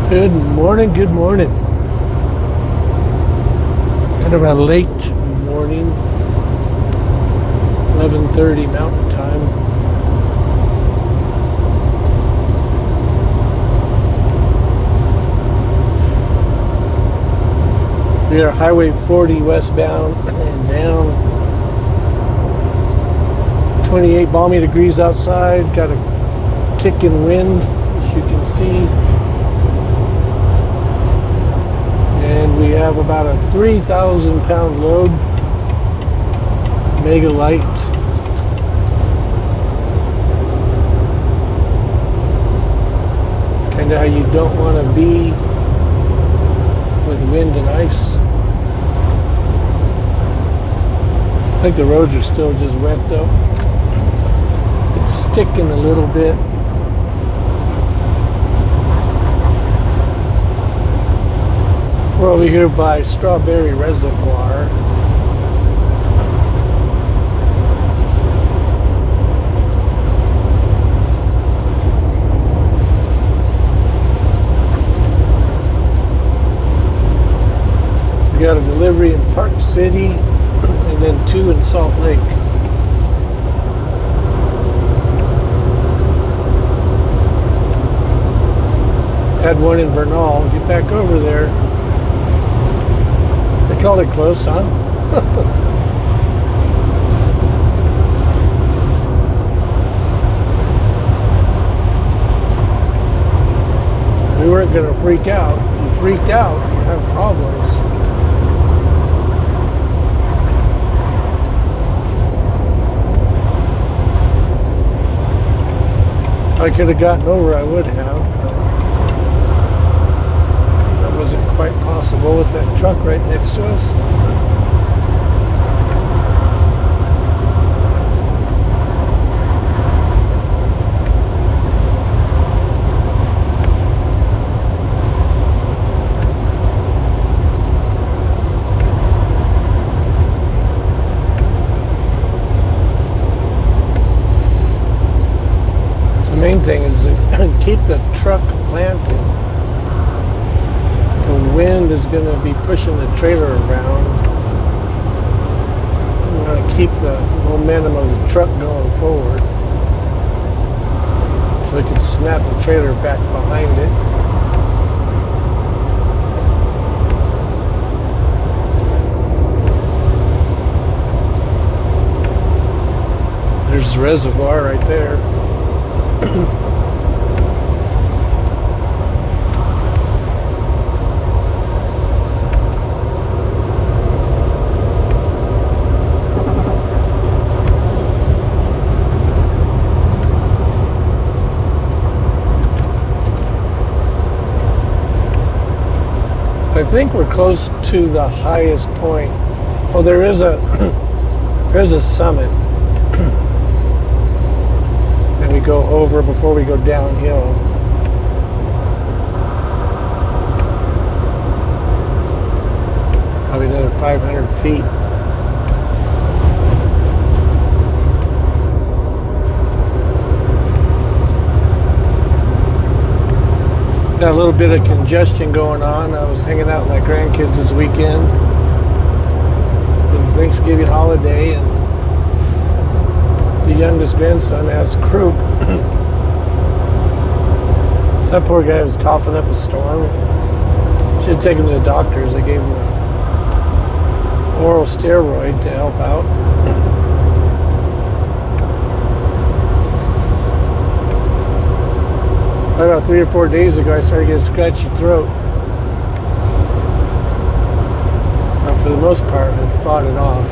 Good morning, good morning. Kind of a late morning, 11:30 Mountain Time. We are Highway 40 westbound and down. 28 balmy degrees outside, got a kicking wind, as you can see. And we have about a 3,000 pound load, mega light. Kind of how you don't want to be with wind and ice. I think the roads are still just wet though. It's sticking a little bit. We're over here by Strawberry Reservoir. We got a delivery in Park City and then 2 in Salt Lake. Had one in Vernal. Get back over there. They called it close, huh? We weren't going to freak out. If you freaked out, you have problems. If I could have gotten over, I would have. Wasn't quite possible with that truck right next to us. So the main thing is to keep the truck planted. The wind is going to be pushing the trailer around. We want to keep the momentum of the truck going forward so we can snap the trailer back behind it. There's the reservoir right there. I think we're close to the highest point. Oh, there's a summit. And we go over before we go downhill. Probably another 500 feet. Got a little bit of congestion going on. I was hanging out with my grandkids this weekend. It was a Thanksgiving holiday, and the youngest grandson has croup. So that poor guy was coughing up a storm. Should have taken him to the doctors. They gave him an oral steroid to help out. About 3 or 4 days ago, I started getting a scratchy throat. But for the most part, I fought it off.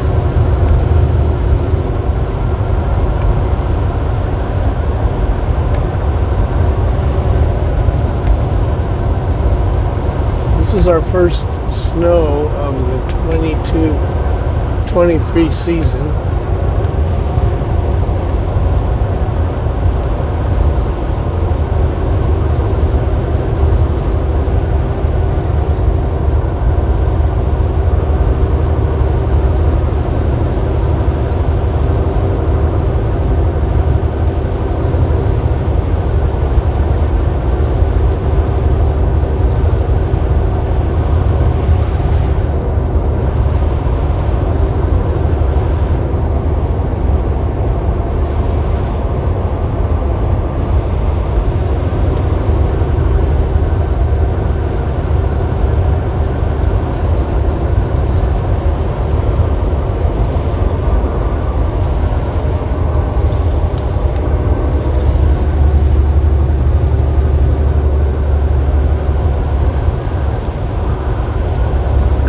This is our first snow of the 22-23 season.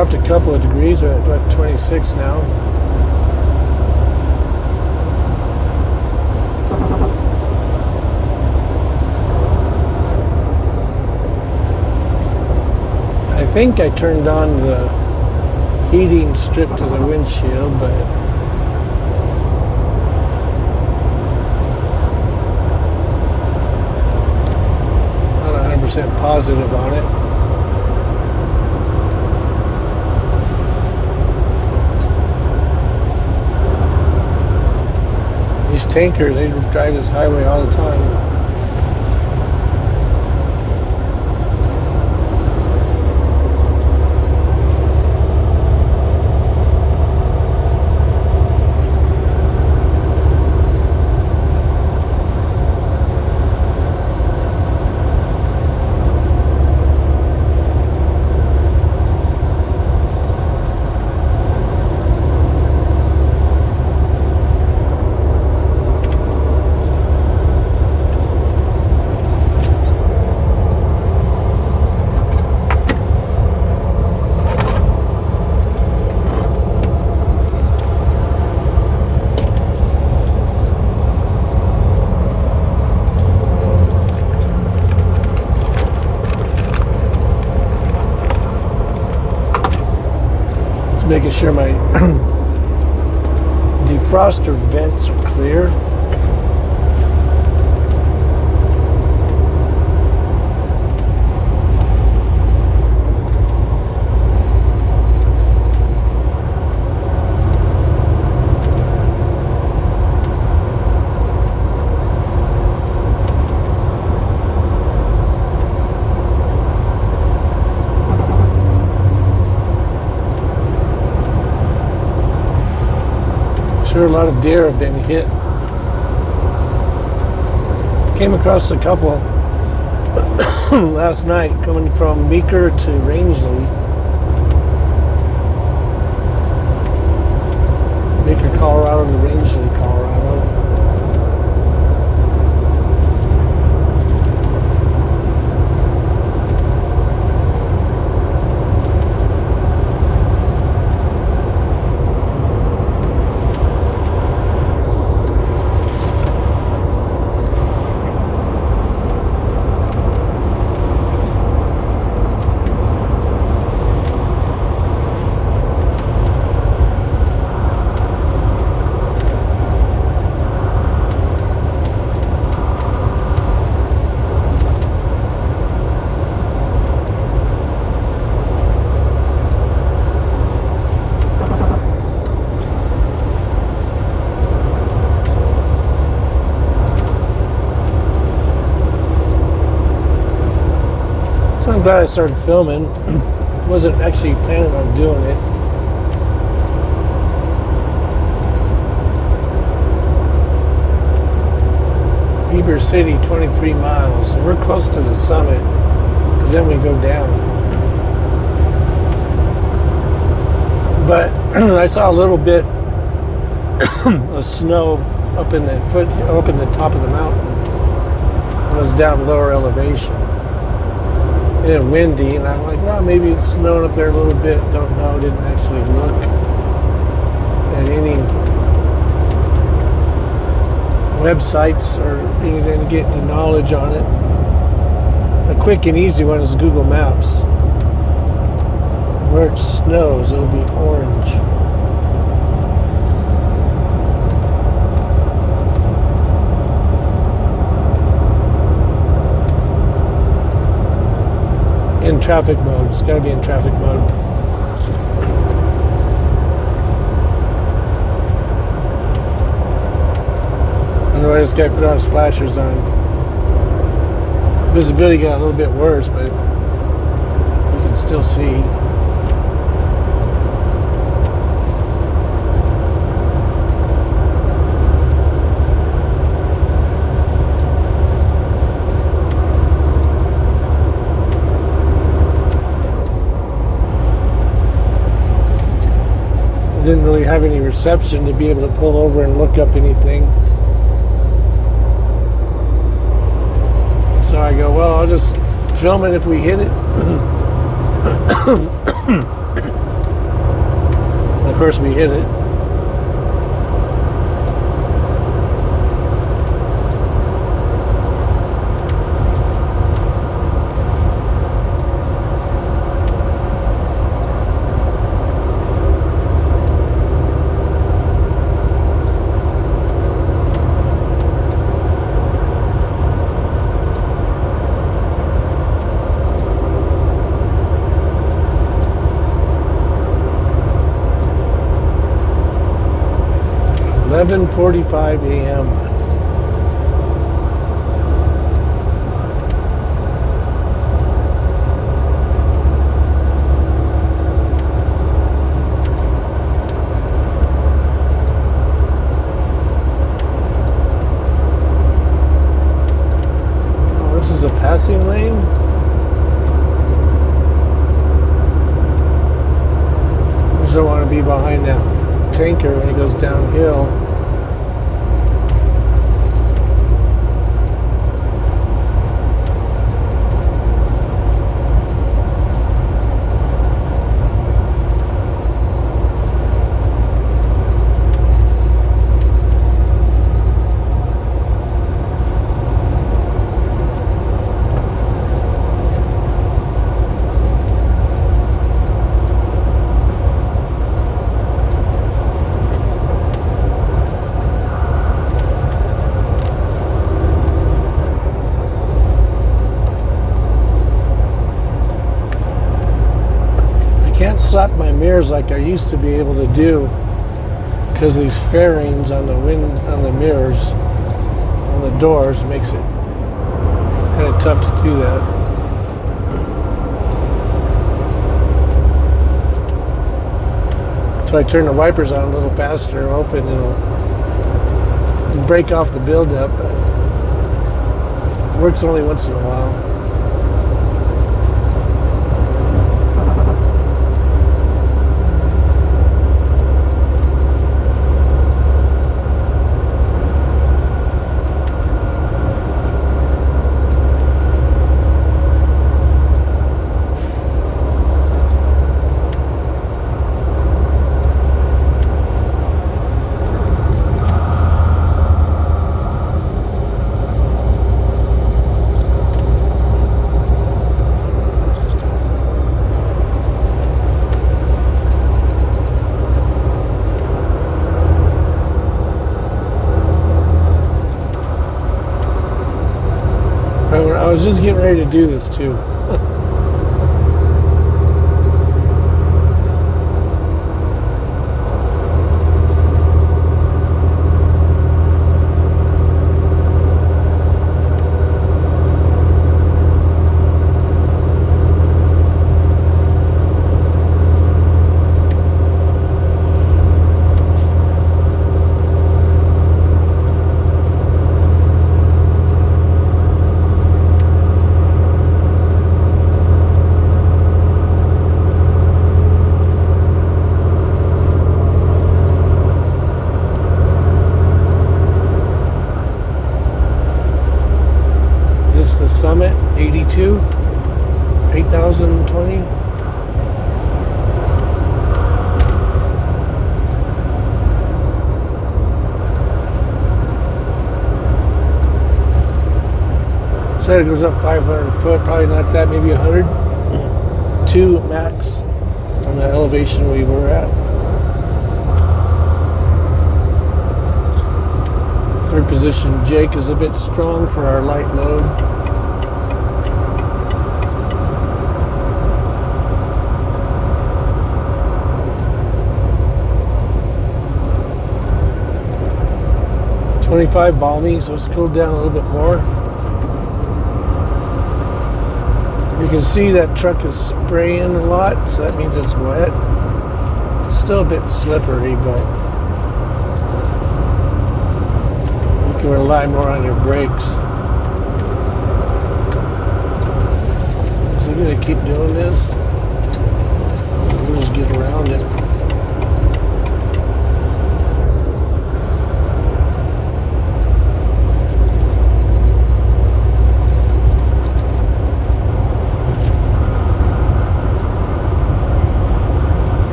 dropped a couple of degrees. We're at what, 26 now. I think I turned on the heating strip to the windshield, but not 100% positive on it. These tankers, they drive this highway all the time. Making sure my defroster vents are clear. Sure, a lot of deer have been hit. Came across a couple last night coming from Meeker to Rangeley. Meeker, Colorado to Rangeley, Colorado. I'm glad I started filming. Wasn't actually planning on doing it. Heber City, 23 miles. So we're close to the summit, because then we go down. But I saw a little bit of snow up in the top of the mountain when I was down lower elevation. And windy, and I'm like, well, maybe it's snowing up there a little bit. Don't know. Didn't actually look at any websites or anything to get any knowledge on it. A quick and easy one is Google Maps. Where it snows, it'll be orange. In traffic mode. It's got to be in traffic mode. Otherwise, this guy put on his flashers on. Visibility got a little bit worse, but you can still see. Didn't really have any reception to be able to pull over and look up anything. So I go, well, I'll just film it if we hit it. course, we hit it. "11:45 a.m. Oh, this is a passing lane? I just don't want to be behind that tanker when he goes downhill. Can't slap my mirrors like I used to be able to do because these fairings on the mirrors, on the doors, makes it kind of tough to do that. So I turn the wipers on a little faster, hoping it'll break off the buildup. But it works only once in a while. I was just getting ready to do this too. The Summit 82 8020. Said it goes up 500 foot, probably not that, maybe 100. 2 max from the elevation we were at. Third position, Jake is a bit strong for our light load. "25 balmy," so it's cooled down a little bit more. You can see that truck is spraying a lot, so that means it's wet. Still a bit slippery, but you can rely more on your brakes. Is he gonna keep doing this? We'll just get around it.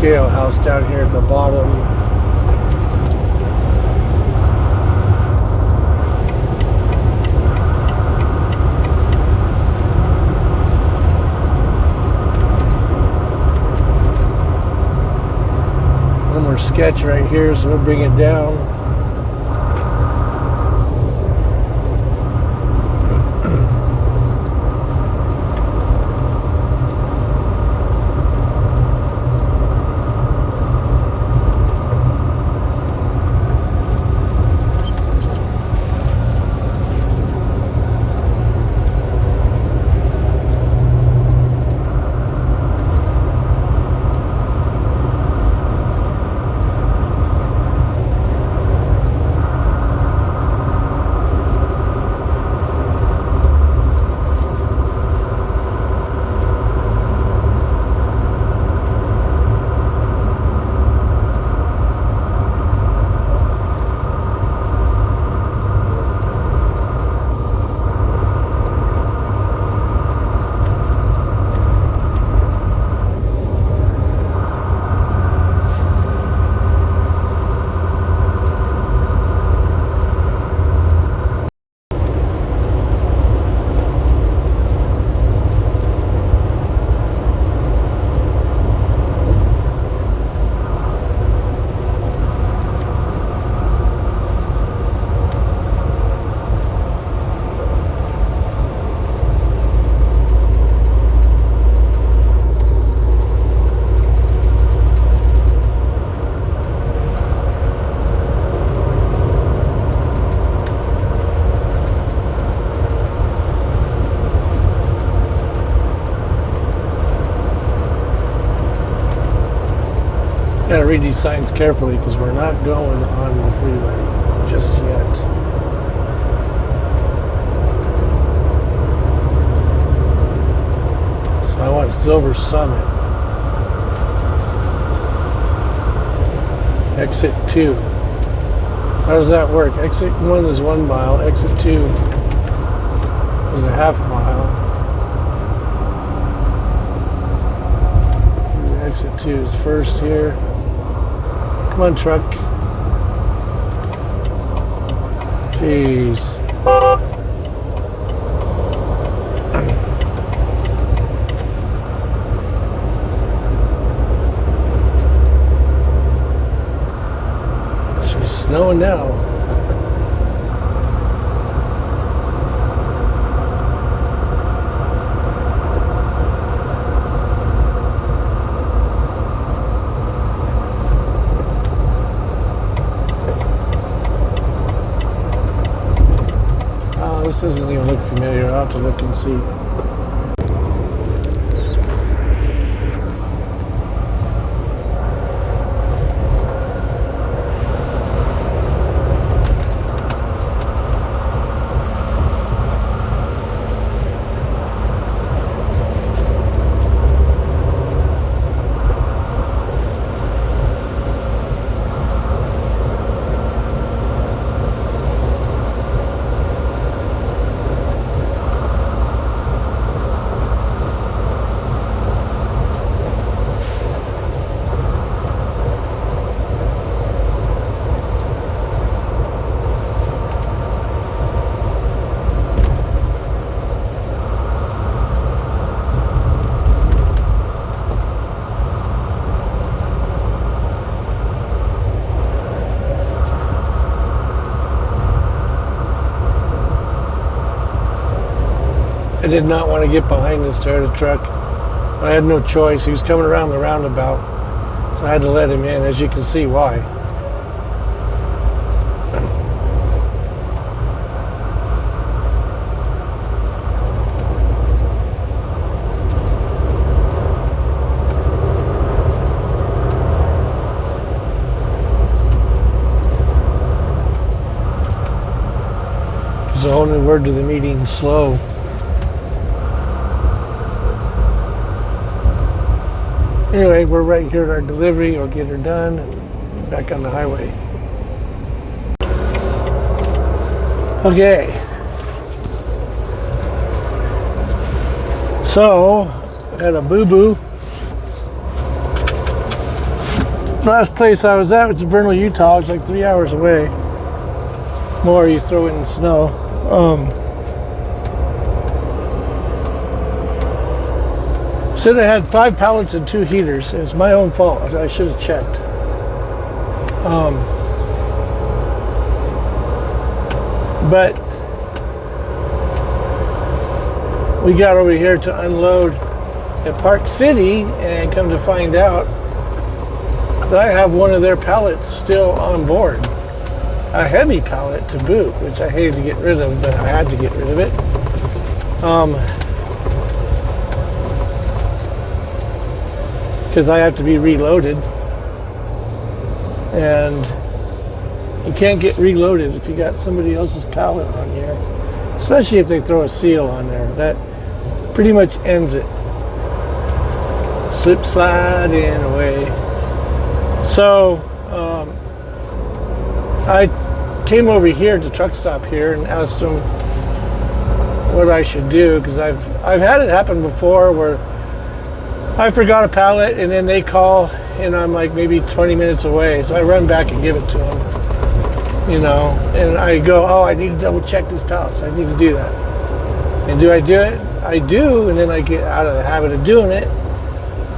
scale house down here at the bottom. One more sketch right here, so we'll bring it down. Gotta read these signs carefully because we're not going on the freeway just yet. So I want Silver Summit. Exit 2. So how does that work? Exit 1 is 1 mile. Exit 2 is a half mile. Exit 2 is first here. Come on, truck. Jeez. She's snowing now. This doesn't even look familiar. I'll have to look and see. I did not want to get behind this Toyota truck. I had no choice. He was coming around the roundabout, so I had to let him in. As you can see why. There's a whole new word to the meeting, slow. Anyway, we're right here at our delivery. We'll get her done and back on the highway. Okay. So, I had a boo-boo. Last place I was at was Vernal, Utah. It's like 3 hours away. More you throw in the snow. Said I had 5 pallets and 2 heaters. It's my own fault. I should have checked. But we got over here to unload at Park City, and come to find out that I have one of their pallets still on board. A heavy pallet to boot, which I hated to get rid of, but I had to get rid of it. Because I have to be reloaded. And you can't get reloaded if you got somebody else's pallet on here. Especially if they throw a seal on there. That pretty much ends it. Slip, slide, and away. So, I came over here to truck stop here and asked them what I should do, because I've had it happen before where I forgot a pallet and then they call and I'm like maybe 20 minutes away, so I run back and give it to them, you know, and I go, oh, I need to double check these pallets, I need to do that. And do I do it? I do, and then I get out of the habit of doing it.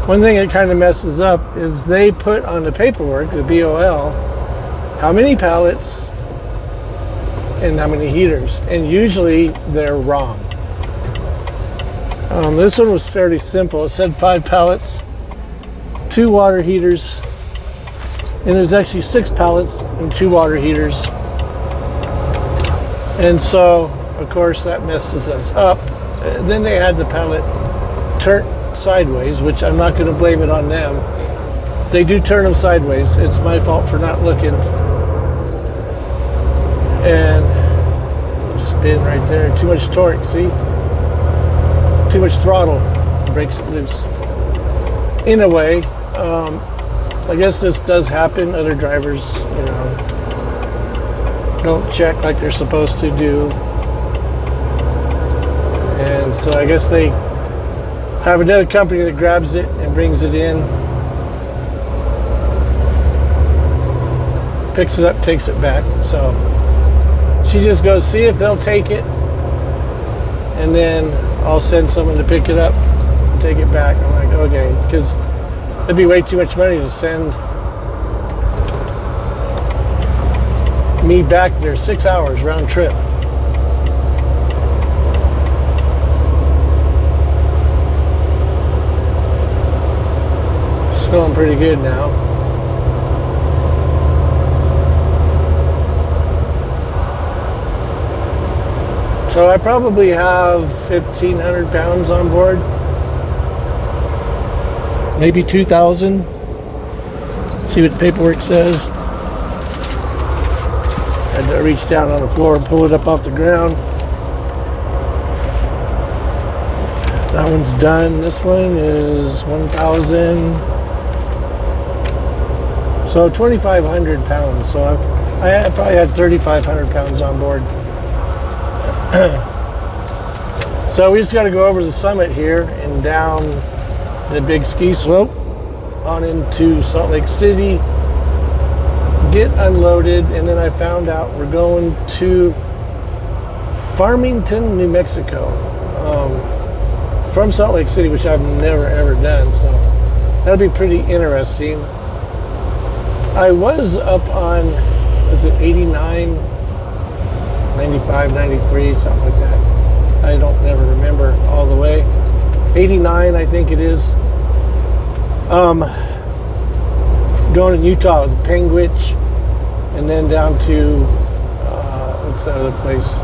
One thing that kind of messes up is they put on the paperwork, the BOL, how many pallets and how many heaters, and usually they're wrong. This one was fairly simple. It said 5 pallets, 2 water heaters, and there's actually 6 pallets and 2 water heaters. And so, of course, that messes us up. Then they had the pallet turned sideways, which I'm not going to blame it on them. They do turn them sideways. It's my fault for not looking. And spin right there. Too much torque, see? Too much throttle, breaks it loose. In a way, I guess this does happen. Other drivers, you know, don't check like they're supposed to do. And so I guess they have another company that grabs it and brings it in, picks it up, takes it back. So she just goes, see if they'll take it, and then I'll send someone to pick it up and take it back. I'm like, okay, because it'd be way too much money to send me back there 6 hours round trip. Snowing pretty good now. So I probably have 1,500 pounds on board, maybe 2,000. See what the paperwork says. I had to reach down on the floor and pull it up off the ground. That one's done. This one is 1,000. So 2,500 pounds. So I probably had 3,500 pounds on board. So we just got to go over the summit here and down the big ski slope on into Salt Lake City, get unloaded, and then I found out we're going to Farmington, New Mexico, from Salt Lake City, which I've never ever done, so that'll be pretty interesting. I was up on, was it 89, 95, 93, something like that. I don't never remember all the way. 89, I think it is. Going to Utah with Penguich, and then down to, what's that other place?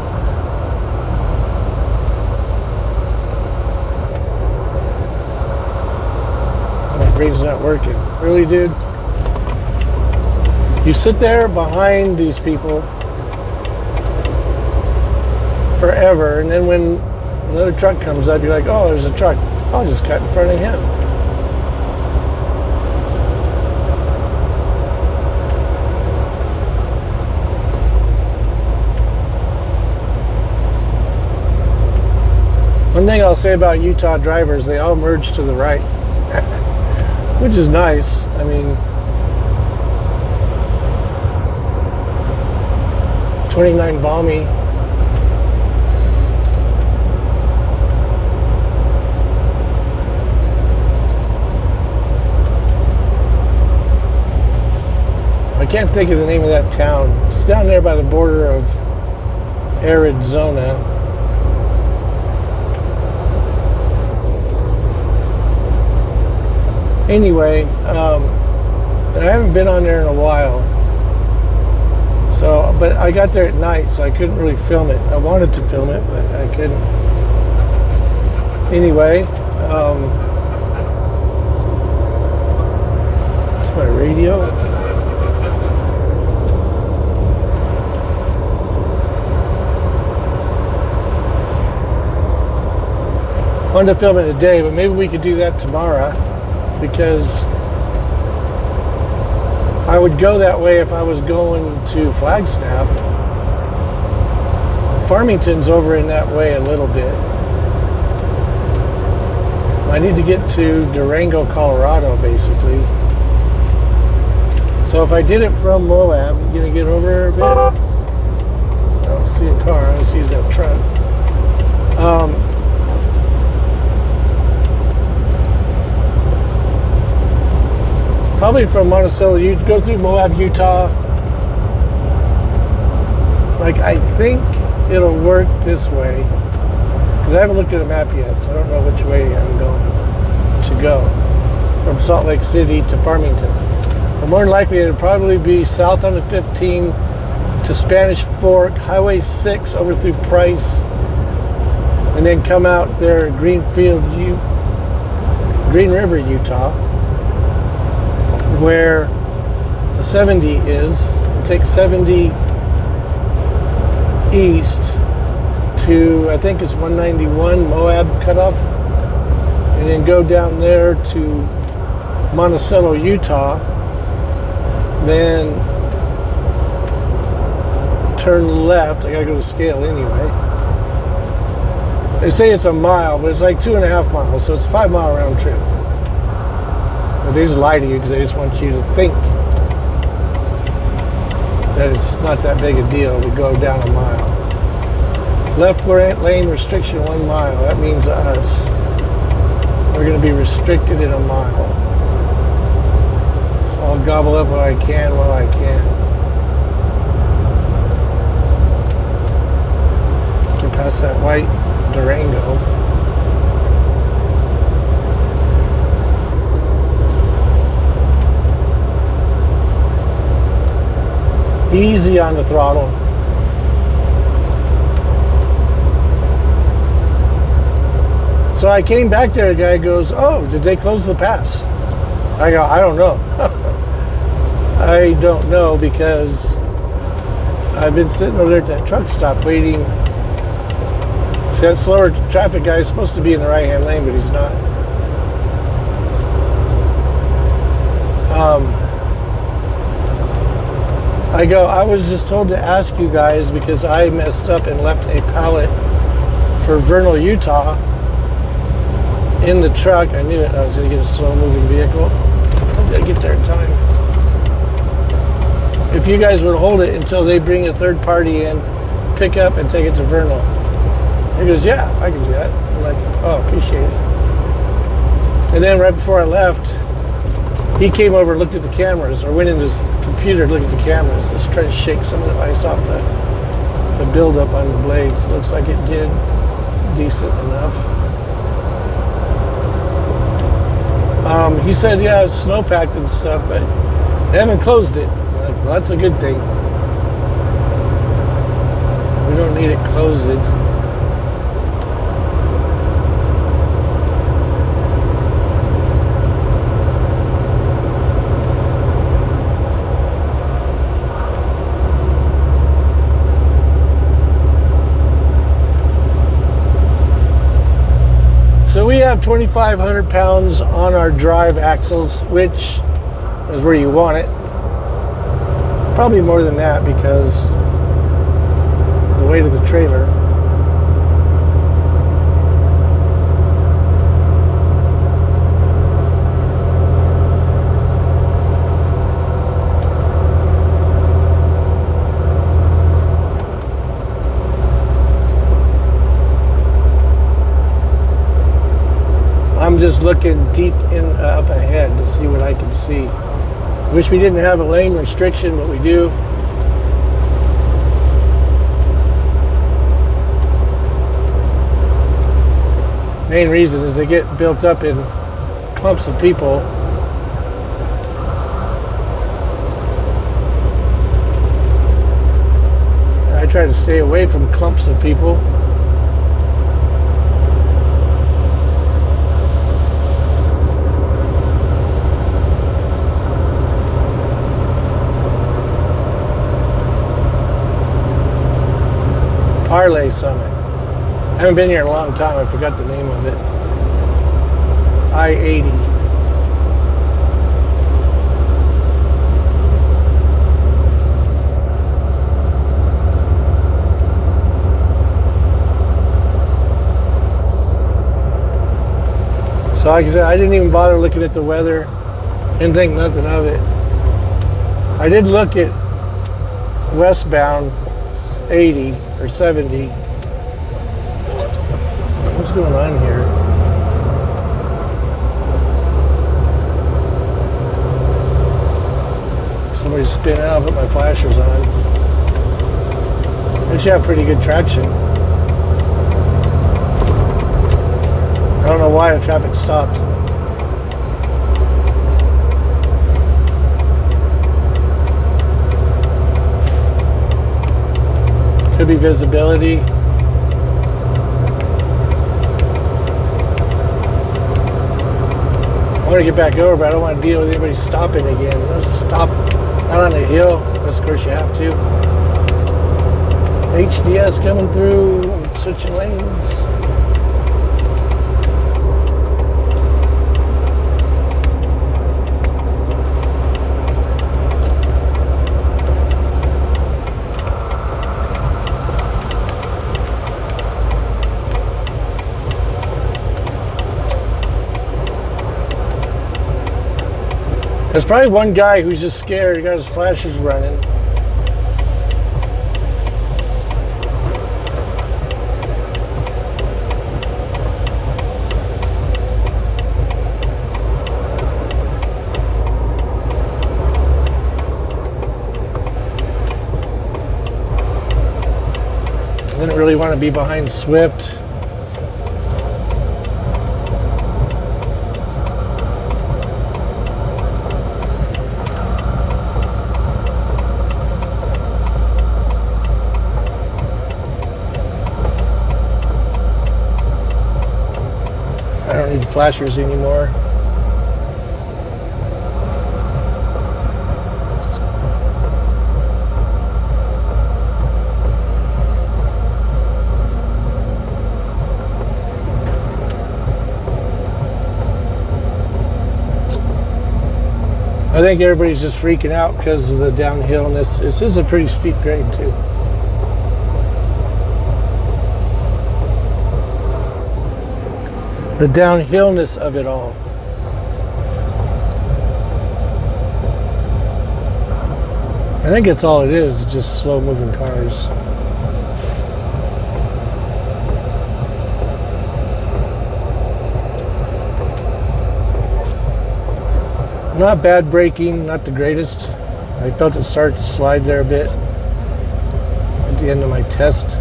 My brain's not working. Really, dude? You sit there behind these people forever, and then when another truck comes up, you're like, oh, there's a truck. I'll just cut in front of him. One thing I'll say about Utah drivers, they all merge to the right, which is nice. I mean, 29 balmy. I can't think of the name of that town. It's down there by the border of Arizona. Anyway, I haven't been on there in a while. So, but I got there at night, so I couldn't really film it. I wanted to film it, but I couldn't. Anyway, it's my radio. I wanted to film it today, but maybe we could do that tomorrow, because I would go that way if I was going to Flagstaff. Farmington's over in that way a little bit. I need to get to Durango, Colorado, basically. So if I did it from Moab, I'm gonna get over a bit. I don't see a car, I just use that truck. Probably from Monticello, you'd go through Moab, Utah. Like, I think it'll work this way, because I haven't looked at a map yet, so I don't know which way I'm going to go from Salt Lake City to Farmington. But more than likely, it'll probably be south on the 15 to Spanish Fork, Highway 6 over through Price, and then come out there, Green River, Utah, where the 70 is. Take 70 east to, I think it's 191 Moab cutoff, and then go down there to Monticello, Utah, then turn left. I gotta go to scale anyway. They say it's a mile, but it's like 2.5 miles, so it's a 5-mile round trip. But they just lie to you because they just want you to think that it's not that big a deal to go down a mile. Left lane restriction 1 mile. That means us. We're going to be restricted in a mile. So I'll gobble up what I can while I can. Get past that white Durango. Easy on the throttle. So I came back there, the guy goes, "Oh, did they close the pass?" I go, "I don't know." I don't know, because I've been sitting over there at that truck stop waiting. See, that slower traffic guy is supposed to be in the right-hand lane, but he's not. I was just told to ask you guys because I messed up and left a pallet for Vernal, Utah in the truck. I knew it. I was going to get a slow-moving vehicle. How did I get there in time? If you guys would hold it until they bring a third party in, pick up and take it to Vernal. He goes, "Yeah, I can do that." I'm like, "Oh, appreciate it." And then right before I left, he came over and looked at the cameras, or went into his computer and looked at the cameras. Let's try to shake some of the ice off the buildup on the blades. Looks like it did decent enough. He said, yeah, it's snowpacked and stuff, but they haven't closed it. I'm like, well, that's a good thing. We don't need it closed. So we have 2,500 pounds on our drive axles, which is where you want it. Probably more than that because the weight of the trailer. just looking deep in up ahead to see what I can see. Wish we didn't have a lane restriction, but we do. Main reason is they get built up in clumps of people. I try to stay away from clumps of people. Parlay Summit. I haven't been here in a long time. I forgot the name of it. I-80. So like I said, I didn't even bother looking at the weather. Didn't think nothing of it. I did look at westbound 80 or 70. What's going on here? Somebody's spinning out. I'll put my flashers on. They should have pretty good traction. I don't know why the traffic stopped. Could be visibility. I want to get back over, but I don't want to deal with anybody stopping again. Let's stop out on the hill. Of course, you have to. HDS coming through, switching lanes. There's probably one guy who's just scared. He got his flashers running. I didn't really want to be behind Swift. I don't need flashers anymore. I think everybody's just freaking out because of the downhillness. This is a pretty steep grade too. The downhillness of it all. I think that's all it is, just slow moving cars. Not bad braking, not the greatest. I felt it start to slide there a bit at the end of my test.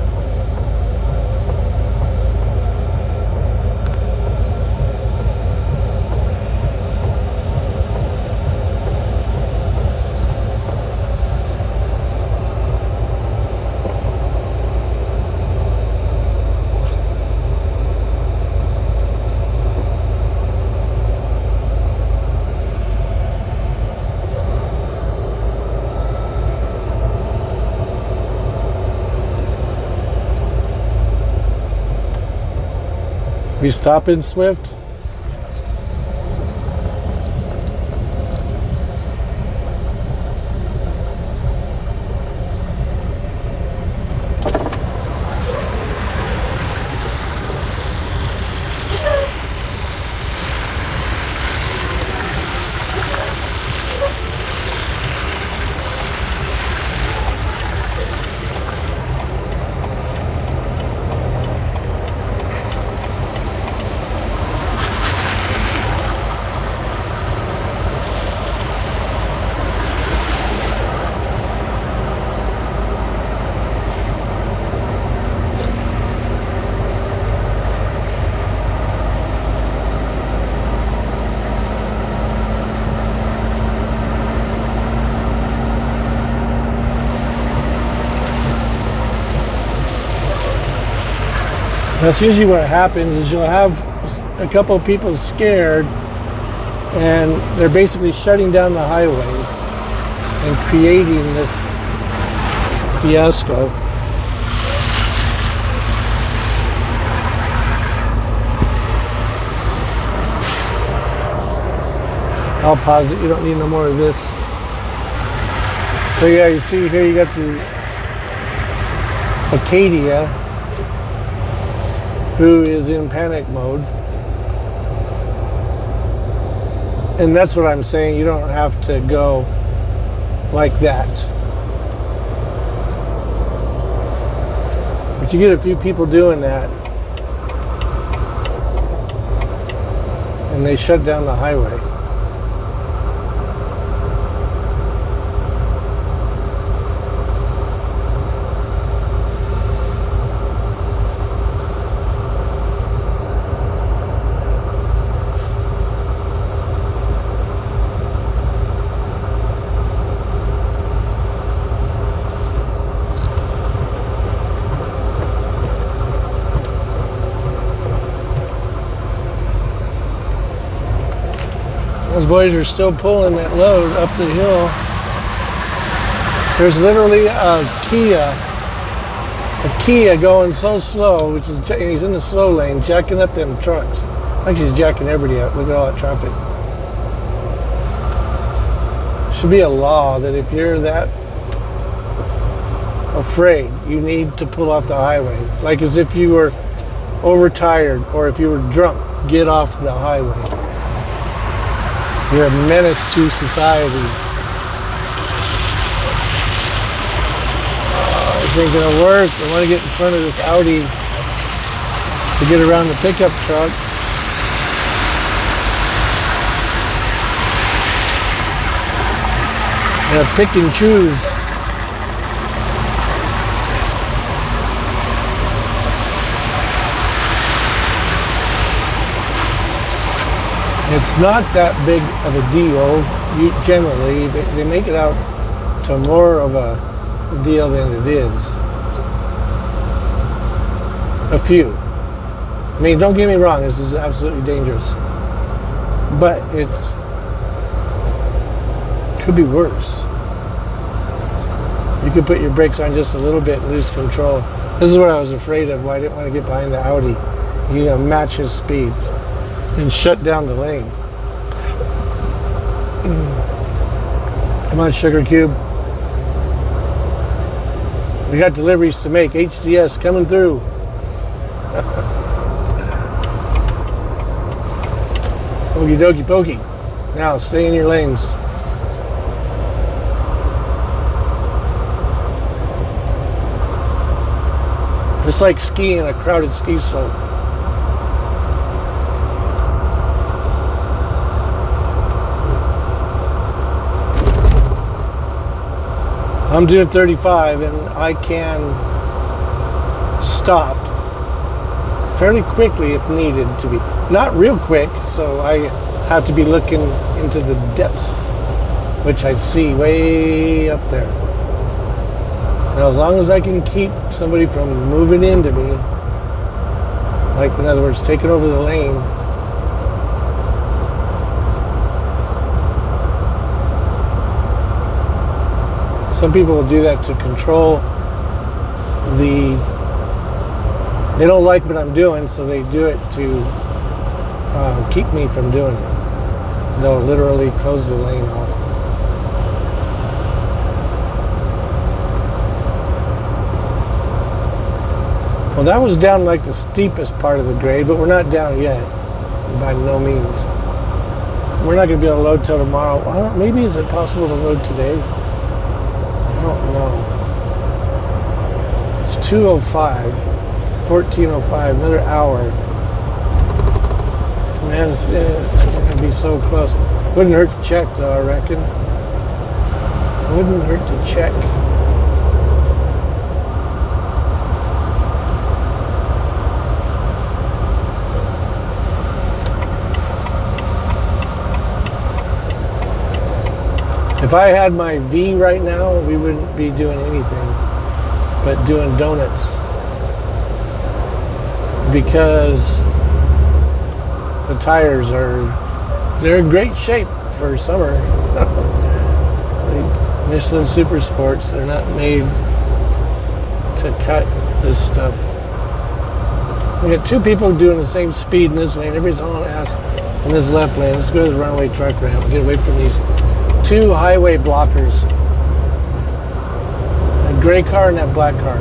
We stop in Swift? That's usually what happens is you'll have a couple of people scared and they're basically shutting down the highway and creating this fiasco. I'll pause it, you don't need no more of this. So yeah, you see here you got the Acadia, who is in panic mode. And that's what I'm saying, you don't have to go like that. But you get a few people doing that, and they shut down the highway. Those boys are still pulling that load up the hill. There's literally a Kia going so slow, which is, he's in the slow lane, jacking up them trucks. I think he's jacking everybody up. Look at all that traffic. Should be a law that if you're that afraid, you need to pull off the highway. Like as if you were overtired or if you were drunk, get off the highway. You're a menace to society. This ain't gonna work. I want to get in front of this Audi to get around the pickup truck. Yeah, pick and choose. It's not that big of a deal. Generally, they make it out to more of a deal than it is. A few. I mean, don't get me wrong, this is absolutely dangerous. But could be worse. You could put your brakes on just a little bit and lose control. This is what I was afraid of, why I didn't want to get behind the Audi. You know, match his speed and shut down the lane. Come on, Sugar Cube. We got deliveries to make. HDS coming through. Okie dokie pokey. Now stay in your lanes. It's like skiing a crowded ski slope. I'm doing 35 and I can stop fairly quickly if needed to be. Not real quick, so I have to be looking into the depths, which I see way up there. Now, as long as I can keep somebody from moving into me, like in other words, taking over the lane, some people will do that to control they don't like what I'm doing, so they do it to keep me from doing it. They'll literally close the lane off. Well, that was down like the steepest part of the grade, but we're not down yet, by no means. We're not going to be able to load till tomorrow. Well, maybe is it possible to load today? I don't know. It's 2:05, 14:05, another hour. Man, it's going to be so close. Wouldn't hurt to check, though, I reckon. Wouldn't hurt to check. If I had my V right now, we wouldn't be doing anything but doing donuts. because the tires they're in great shape for summer. Like Michelin Super Sports, they're not made to cut this stuff. We got two people doing the same speed in this lane. Everybody's on ass in this left lane. Let's go to the runaway truck ramp and get away from these two highway blockers. That gray car and that black car.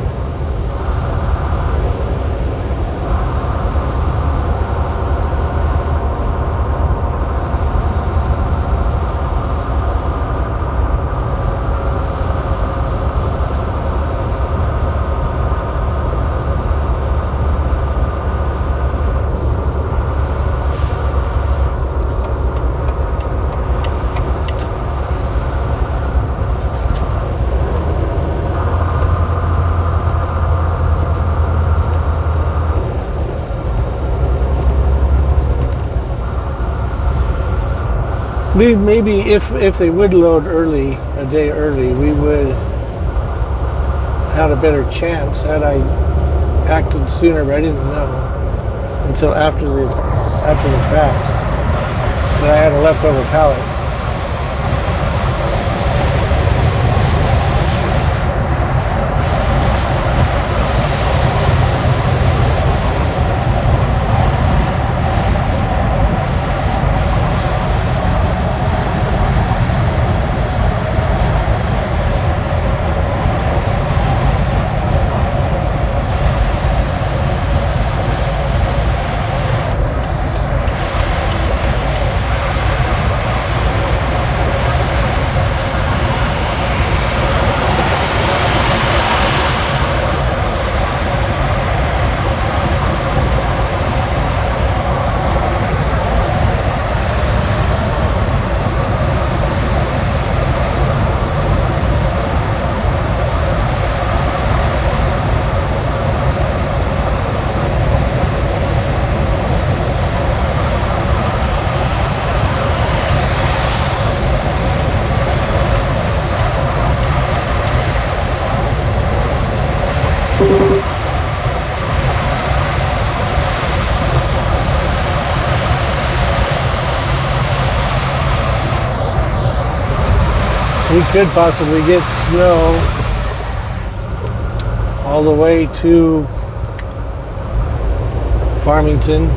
Maybe if they would load early, a day early, we would have a better chance. Had I acted sooner, but I didn't know until after the facts that I had a leftover pallet. We could possibly get snow all the way to Farmington.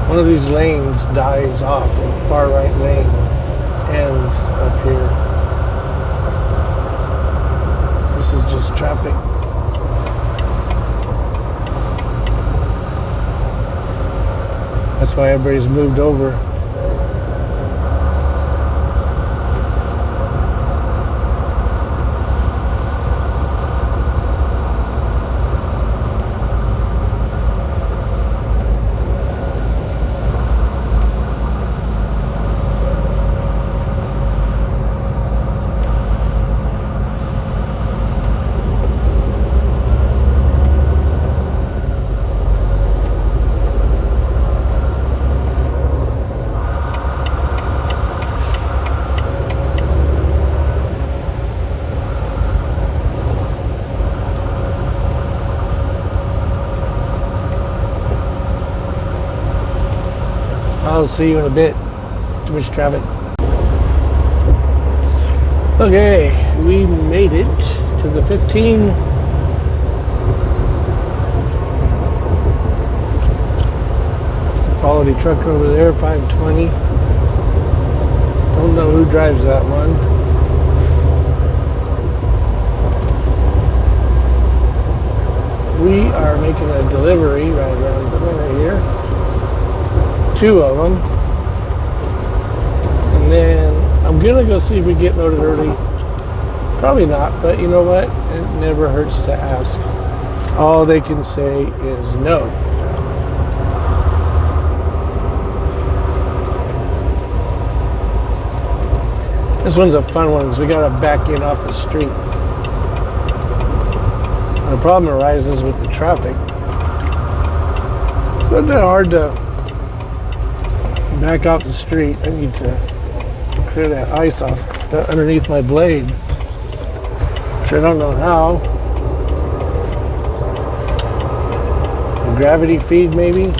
One of these lanes dies off, and the far right lane ends up here. This is just traffic. That's why everybody's moved over. I'll see you in a bit. Too much traffic. Okay, we made it to the 15. Quality truck over there, 520. Don't know who drives that one. We are making a delivery right around the corner here. 2 of them. And then I'm gonna go see if we get loaded early. Probably not, but you know what? It never hurts to ask. All they can say is no. This one's a fun one because we gotta back in off the street. The problem arises with the traffic. It's not that hard to back off the street. I need to clear that ice off underneath my blade. which I don't know how. A gravity feed, maybe?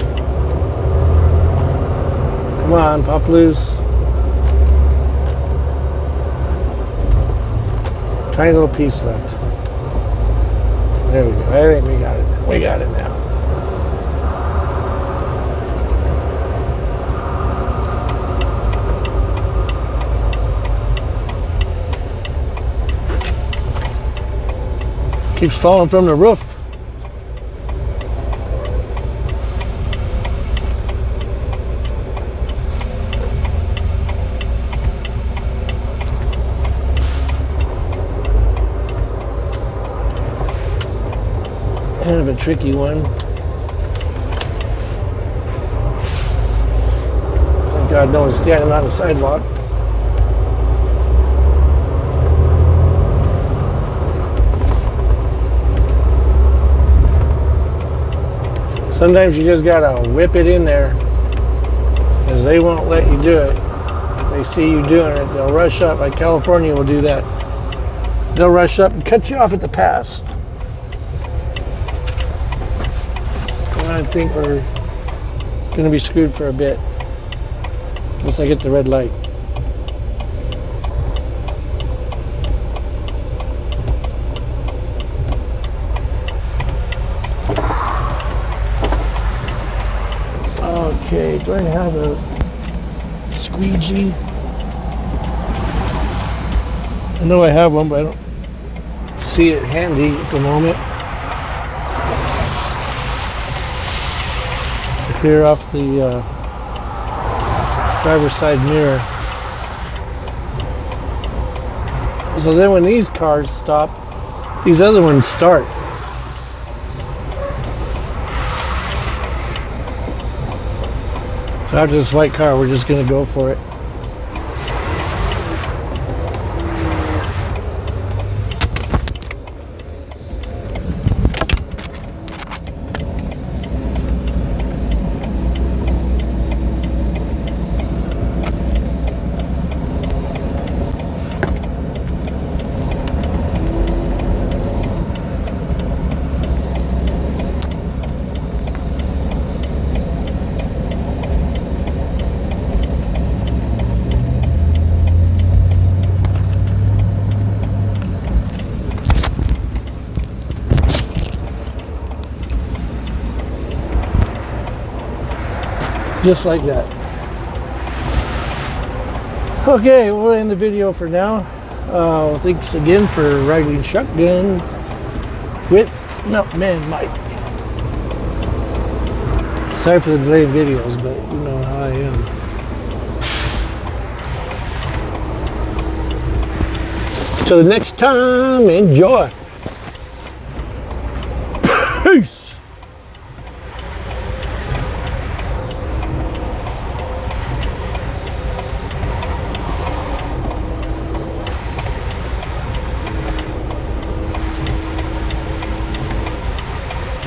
Come on, pop loose. Tiny little piece left. There we go. I think we got it now. We got it now. Keeps falling from the roof. Kind of a tricky one. Thank God no one's standing on the sidewalk. Sometimes you just gotta whip it in there, because they won't let you do it. If they see you doing it, they'll rush up, like California will do that. They'll rush up and cut you off at the pass. I think we're going to be screwed for a bit, unless I get the red light. Okay, do I have a squeegee? I know I have one, but I don't see it handy at the moment. Clear off the driver's side mirror. So then when these cars stop, these other ones start. So after this white car, we're just going to go for it. Just like that. Okay, we'll end the video for now. Thanks again for riding shotgun with Milkman Mike. Sorry for the delay in videos, but you know how I am. Till the next time, enjoy. Peace.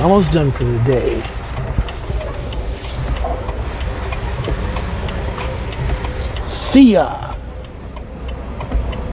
Almost done for the day. See ya.